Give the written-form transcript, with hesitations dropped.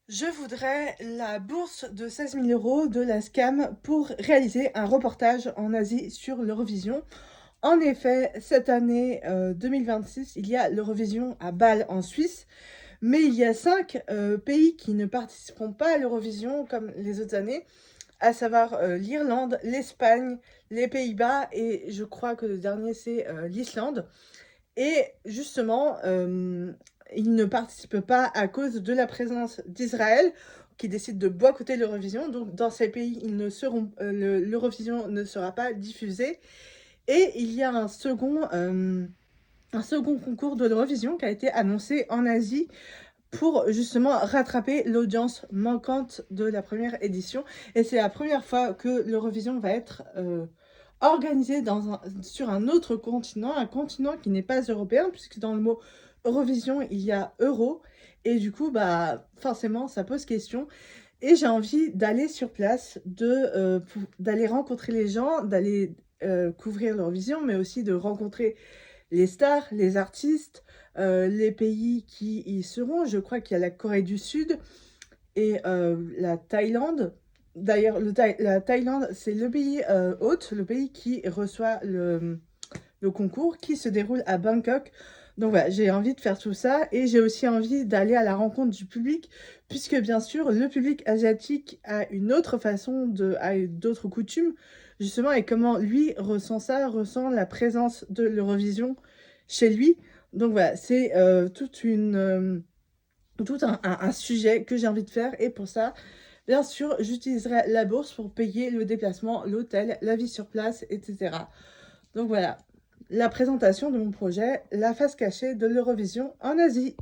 Je voudrais la bourse de 16 000 euros de la SCAM pour réaliser un reportage en Asie sur l'Eurovision. En effet, cette année 2026, il y a l'Eurovision à Bâle en Suisse, mais il y a 5 pays qui ne participeront pas à l'Eurovision comme les autres années, à savoir l'Irlande, l'Espagne, les Pays-Bas et je crois que le dernier c'est l'Islande. Et justement, ils ne participent pas à cause de la présence d'Israël, qui décide de boycotter l'Eurovision. Donc, dans ces pays, l'Eurovision ne sera pas diffusée. Et il y a un second concours de l'Eurovision qui a été annoncé en Asie pour justement rattraper l'audience manquante de la première édition. Et c'est la première fois que l'Eurovision va être organisée sur un autre continent, un continent qui n'est pas européen, puisque dans le mot Eurovision, il y a euro. Et du coup, bah, forcément, ça pose question. Et j'ai envie d'aller sur place, d'aller rencontrer les gens, d'aller couvrir l'Eurovision, mais aussi de rencontrer les stars, les artistes, les pays qui y seront. Je crois qu'il y a la Corée du Sud et la Thaïlande. D'ailleurs, la Thaïlande, c'est le pays hôte, le pays qui reçoit le concours qui se déroule à Bangkok. Donc voilà, j'ai envie de faire tout ça et j'ai aussi envie d'aller à la rencontre du public, puisque bien sûr, le public asiatique a une autre a d'autres coutumes, justement, et comment lui ressent ça, ressent la présence de l'Eurovision chez lui. Donc voilà, c'est tout un sujet que j'ai envie de faire et pour ça, bien sûr, j'utiliserai la bourse pour payer le déplacement, l'hôtel, la vie sur place, etc. Donc voilà, la présentation de mon projet, la face cachée de l'Eurovision en Asie.